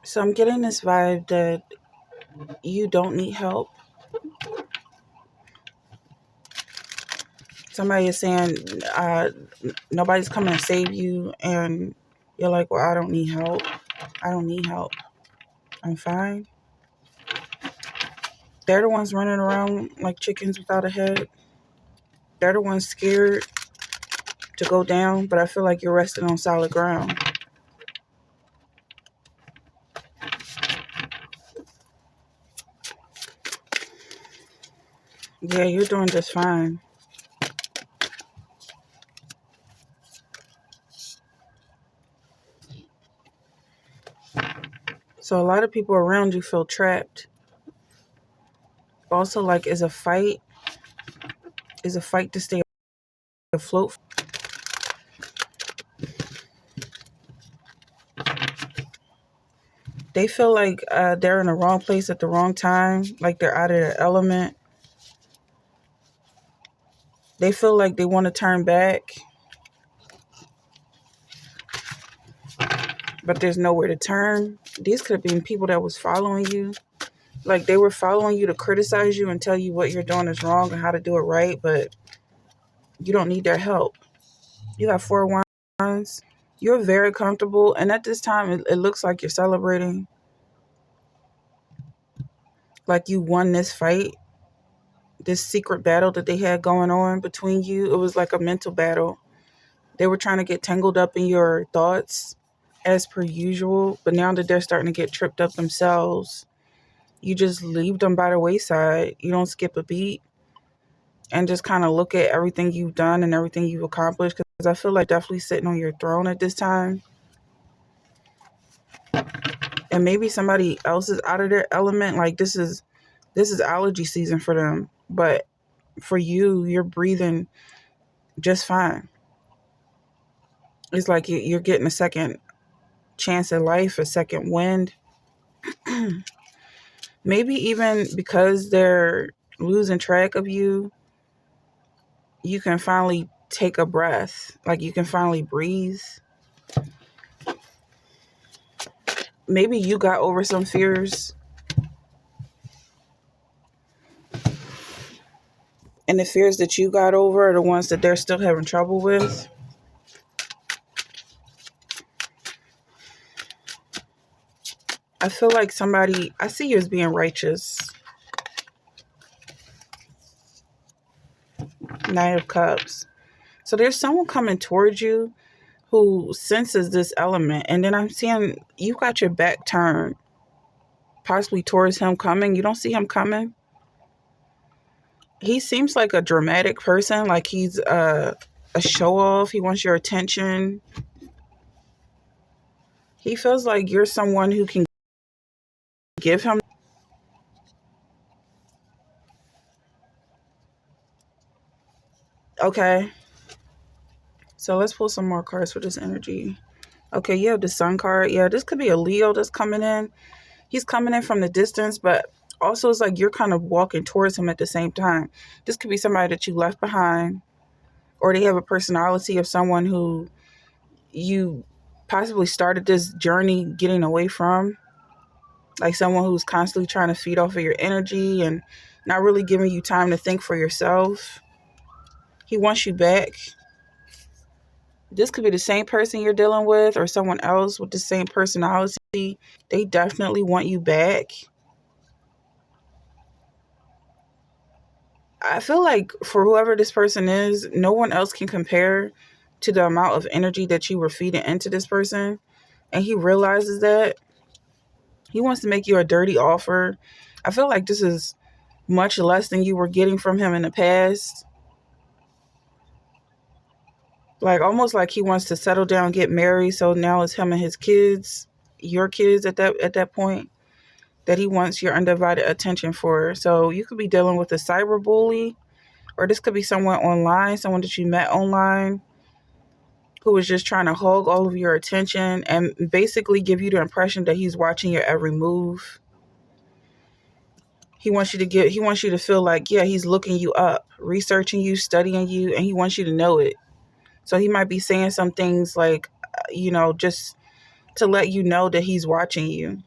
So I'm getting this vibe that you don't need help. Somebody is saying nobody's coming to save you, and you're like, well, I don't need help. I don't need help. I'm fine. They're the ones running around like chickens without a head. They're the ones scared to go down, but I feel like you're resting on solid ground. Yeah, you're doing just fine. So a lot of people around you feel trapped. Also, like, is a fight to stay afloat. They feel like they're in the wrong place at the wrong time, like they're out of their element. They feel like they want to turn back, but there's nowhere to turn. These could have been people that was following you. Like, they were following you to criticize you and tell you what you're doing is wrong and how to do it right, but you don't need their help. You got 4 wands. You're very comfortable, and at this time, it looks like you're celebrating. Like you won this fight, this secret battle that they had going on between you. It was like a mental battle. They were trying to get tangled up in your thoughts as per usual, but now that they're starting to get tripped up themselves, you just leave them by the wayside. You don't skip a beat and just kind of look at everything you've done and everything you've accomplished, because I feel like definitely sitting on your throne at this time. And maybe somebody else is out of their element. Like, this is allergy season for them, but for you, you're breathing just fine. It's like you're getting a second chance at life, a second wind. Maybe even because they're losing track of you, you can finally take a breath. Like, you can finally breathe. Maybe you got over some fears, and the fears that you got over are the ones that they're still having trouble with. I feel like I see you as being righteous. Knight of Cups. So there's someone coming towards you who senses this element, and then I'm seeing you got your back turned, possibly towards him coming. You don't see him coming. He seems like a dramatic person, like he's a show off. He wants your attention. He feels like you're someone who can give him. Okay, so let's pull some more cards for this energy. Okay, you have the Sun card. Yeah, this could be a Leo that's coming in. He's coming in from the distance, but also it's like you're kind of walking towards him at the same time. This could be somebody that you left behind, or they have a personality of someone who you possibly started this journey getting away from, like someone who's constantly trying to feed off of your energy and not really giving you time to think for yourself. He wants you back. This could be the same person you're dealing with or someone else with the same personality. They definitely want you back. I feel like for whoever this person is, no one else can compare to the amount of energy that you were feeding into this person. And he realizes that. He wants to make you a dirty offer. I feel like this is much less than you were getting from him in the past. Like, almost like he wants to settle down, get married. So now it's him and his kids, your kids at that point, that he wants your undivided attention for. So you could be dealing with a cyber bully, or this could be someone online, someone that you met online, who is just trying to hog all of your attention and basically give you the impression that he's watching your every move. He wants you to feel like, yeah, he's looking you up, researching you, studying you, and he wants you to know it. So he might be saying some things like, just to let you know that he's watching you.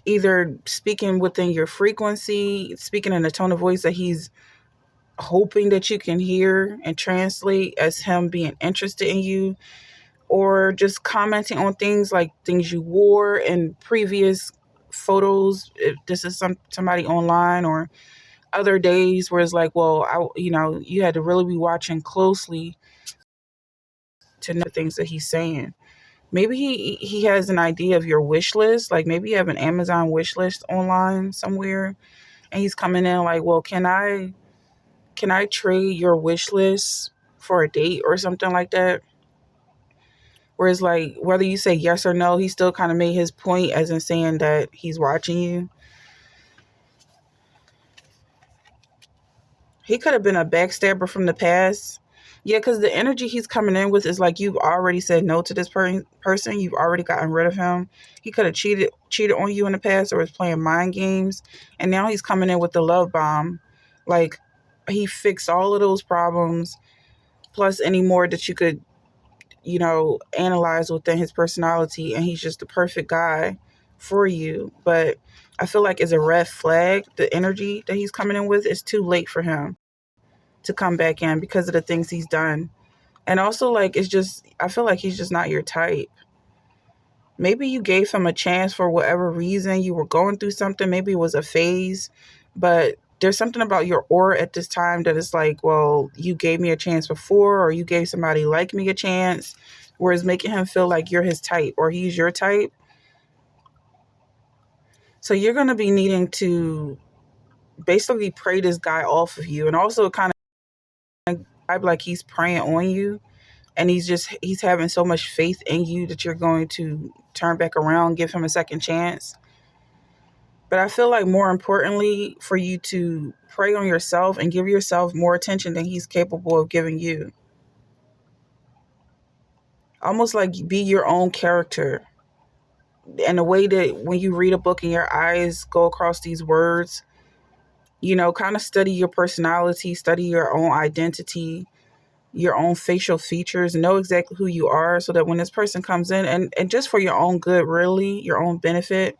either speaking within your frequency, speaking in a tone of voice that he's hoping that you can hear and translate as him being interested in you, or just commenting on things like things you wore in previous photos, if this is somebody online, or other days where it's like, well, you had to really be watching closely to know the things that he's saying. Maybe he has an idea of your wish list. Like maybe you have an Amazon wish list online somewhere, and he's coming in like, well, can I trade your wish list for a date or something like that? Whereas like whether you say yes or no, he still kind of made his point as in saying that he's watching you. He could have been a backstabber from the past. Yeah, because the energy he's coming in with is like you've already said no to this person. You've already gotten rid of him. He could have cheated on you in the past, or was playing mind games. And now he's coming in with the love bomb. Like he fixed all of those problems, plus any more that you could, analyze within his personality. And he's just the perfect guy for you. But I feel like it's a red flag. The energy that he's coming in with is too late for him to come back in because of the things he's done. And also, like, I feel like he's just not your type. Maybe you gave him a chance for whatever reason. You were going through something. Maybe it was a phase. But there's something about your aura at this time that is like, well, you gave me a chance before, or you gave somebody like me a chance, whereas making him feel like you're his type or he's your type. So you're going to be needing to basically pray this guy off of you, and also kind of like he's praying on you, and he's having so much faith in you that you're going to turn back around, give him a second chance. But I feel like more importantly for you to pray on yourself and give yourself more attention than he's capable of giving you. Almost like be your own character. And the way that when you read a book and your eyes go across these words, kind of study your personality, study your own identity, your own facial features, know exactly who you are, so that when this person comes in, and just for your own good, really, your own benefit,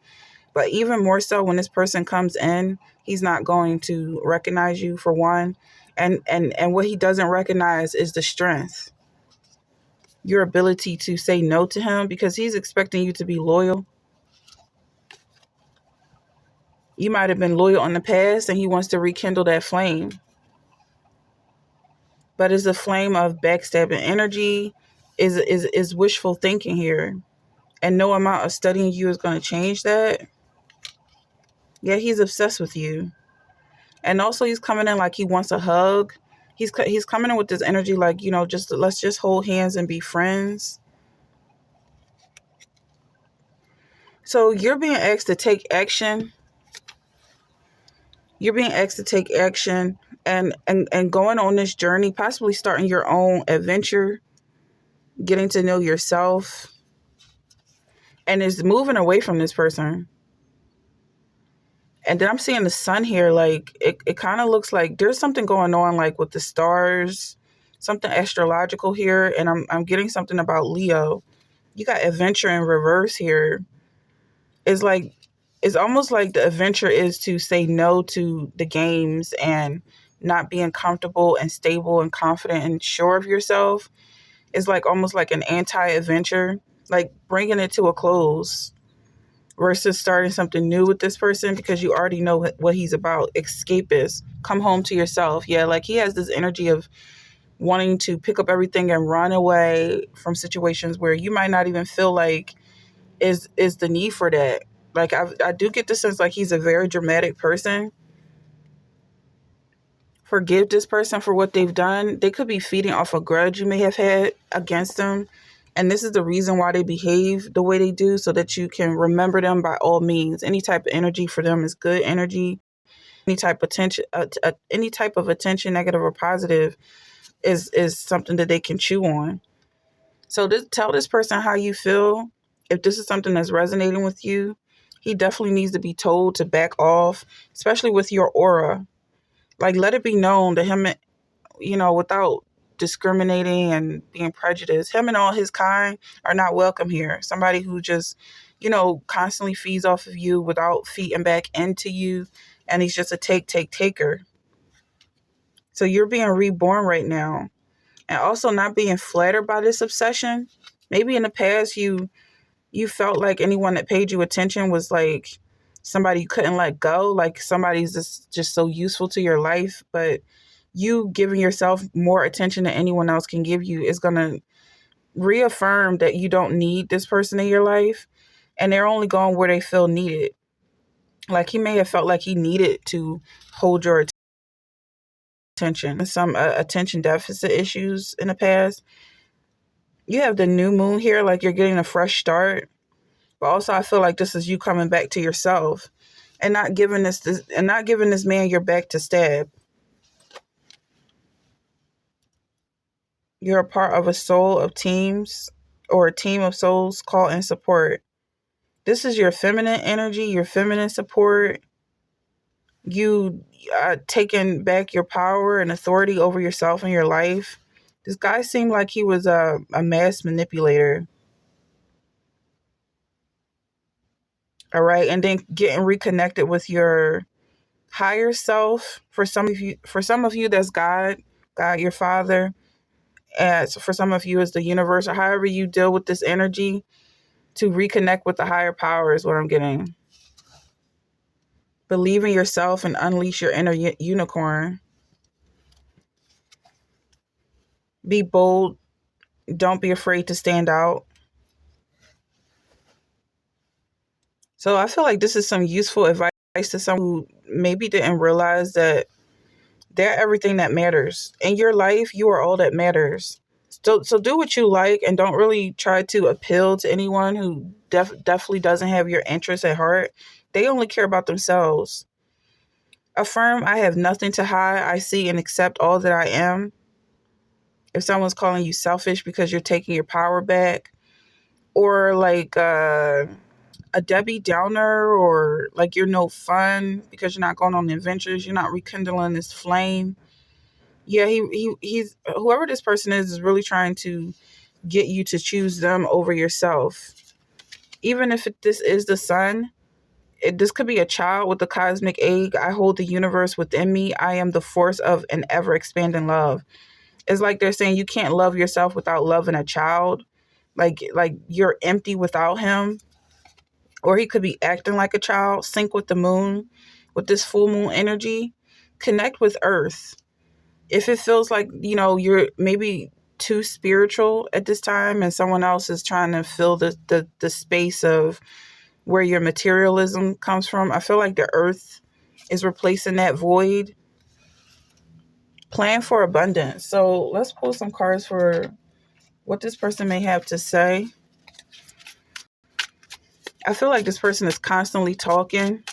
but even more so when this person comes in, he's not going to recognize you, for one. And what he doesn't recognize is the strength, your ability to say no to him, because he's expecting you to be loyal. You might have been loyal in the past, and he wants to rekindle that flame. But it's a flame of backstabbing energy, is wishful thinking here. And no amount of studying you is going to change that. Yeah, he's obsessed with you. And also he's coming in like he wants a hug. He's coming in with this energy like, just let's just hold hands and be friends. So you're being asked to take action. You're being asked to take action and going on this journey, possibly starting your own adventure, getting to know yourself, and is moving away from this person. And then I'm seeing the sun here, like it kind of looks like there's something going on, like with the stars, something astrological here, and I'm getting something about Leo. You got adventure in reverse here. It's almost like the adventure is to say no to the games and not being comfortable and stable and confident and sure of yourself. It's like almost like an anti-adventure, like bringing it to a close versus starting something new with this person because you already know what he's about. Escapist, come home to yourself. Yeah, like he has this energy of wanting to pick up everything and run away from situations where you might not even feel like is the need for that. Like I do get the sense like he's a very dramatic person. Forgive this person for what they've done. They could be feeding off a grudge you may have had against them. And this is the reason why they behave the way they do, so that you can remember them by all means. Any type of energy for them is good energy. Any type of attention, negative or positive, is something that they can chew on. So tell this person how you feel. If this is something that's resonating with you, he definitely needs to be told to back off, especially with your aura. Like, let it be known to him, without discriminating and being prejudiced. Him and all his kind are not welcome here. Somebody who just, constantly feeds off of you without feeding back into you. And he's just a taker. So you're being reborn right now. And also not being flattered by this obsession. Maybe in the past you felt like anyone that paid you attention was like somebody you couldn't let go, like somebody's just so useful to your life. But you giving yourself more attention than anyone else can give you is going to reaffirm that you don't need this person in your life, and they're only going where they feel needed. Like he may have felt like he needed to hold your attention. Some attention deficit issues in the past. You have the new moon here, like you're getting a fresh start. But also I feel like this is you coming back to yourself and not giving this man your back to stab. You're a part of a soul of teams or a team of souls called in support. This is your feminine energy, your feminine support. You taking back your power and authority over yourself and your life. This guy seemed like he was a mass manipulator. All right. And then getting reconnected with your higher self. For some of you, that's God, your father. As for some of you, it's the universe, or however you deal with this energy, to reconnect with the higher power is what I'm getting. Believe in yourself and unleash your inner unicorn. Be bold. Don't be afraid to stand out. So I feel like this is some useful advice to someone who maybe didn't realize that they're everything that matters. In your life, you are all that matters. So do what you like and don't really try to appeal to anyone who definitely doesn't have your interests at heart. They only care about themselves. Affirm, I have nothing to hide. I see and accept all that I am. If someone's calling you selfish because you're taking your power back, or like a Debbie Downer, or like you're no fun because you're not going on adventures, you're not rekindling this flame. Yeah, he's whoever this person is really trying to get you to choose them over yourself. Even if this is the sun, this could be a child with the cosmic egg. I hold the universe within me. I am the force of an ever expanding love. It's like they're saying you can't love yourself without loving a child. Like you're empty without him. Or he could be acting like a child. Sync with the moon, with this full moon energy. Connect with earth. If it feels like, you're maybe too spiritual at this time and someone else is trying to fill the space of where your materialism comes from, I feel like the earth is replacing that void. Plan for abundance. So let's pull some cards for what this person may have to say. I feel like this person is constantly talking.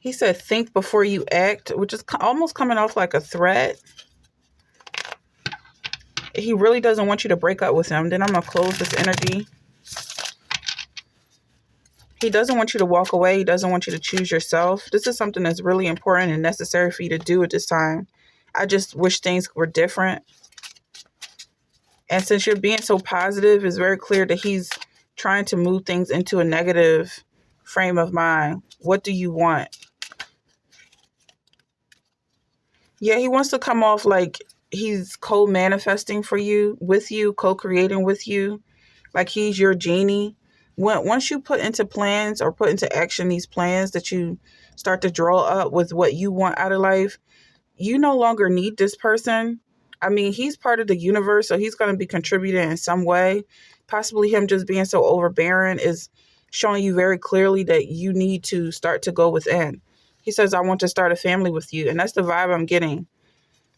He said, think before you act, which is almost coming off like a threat. He really doesn't want you to break up with him. Then I'm going to close this energy. He doesn't want you to walk away. He doesn't want you to choose yourself. This is something that's really important and necessary for you to do at this time. I just wish things were different. And since you're being so positive, it's very clear that he's trying to move things into a negative frame of mind. What do you want? Yeah, he wants to come off like he's co-manifesting for you, with you, co-creating with you. Like he's your genie. Once you put into plans or put into action these plans that you start to draw up with what you want out of life, you no longer need this person. I mean, he's part of the universe, so he's going to be contributing in some way. Possibly him just being so overbearing is showing you very clearly that you need to start to go within. He says, I want to start a family with you. And that's the vibe I'm getting.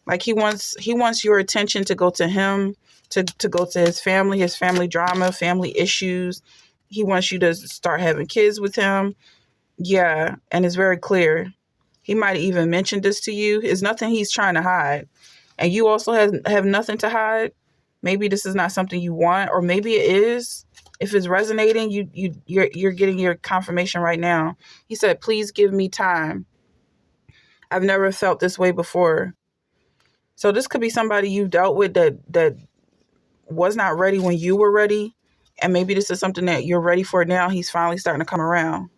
Like he wants your attention to go to him, to go to his family drama, family issues. He wants you to start having kids with him. Yeah, and it's very clear. He might even mention this to you. It's nothing he's trying to hide. And you also have nothing to hide. Maybe this is not something you want, or maybe it is. If it's resonating, you're getting your confirmation right now. He said, please give me time. I've never felt this way before. So this could be somebody you dealt with that was not ready when you were ready. And maybe this is something that you're ready for now. He's finally starting to come around.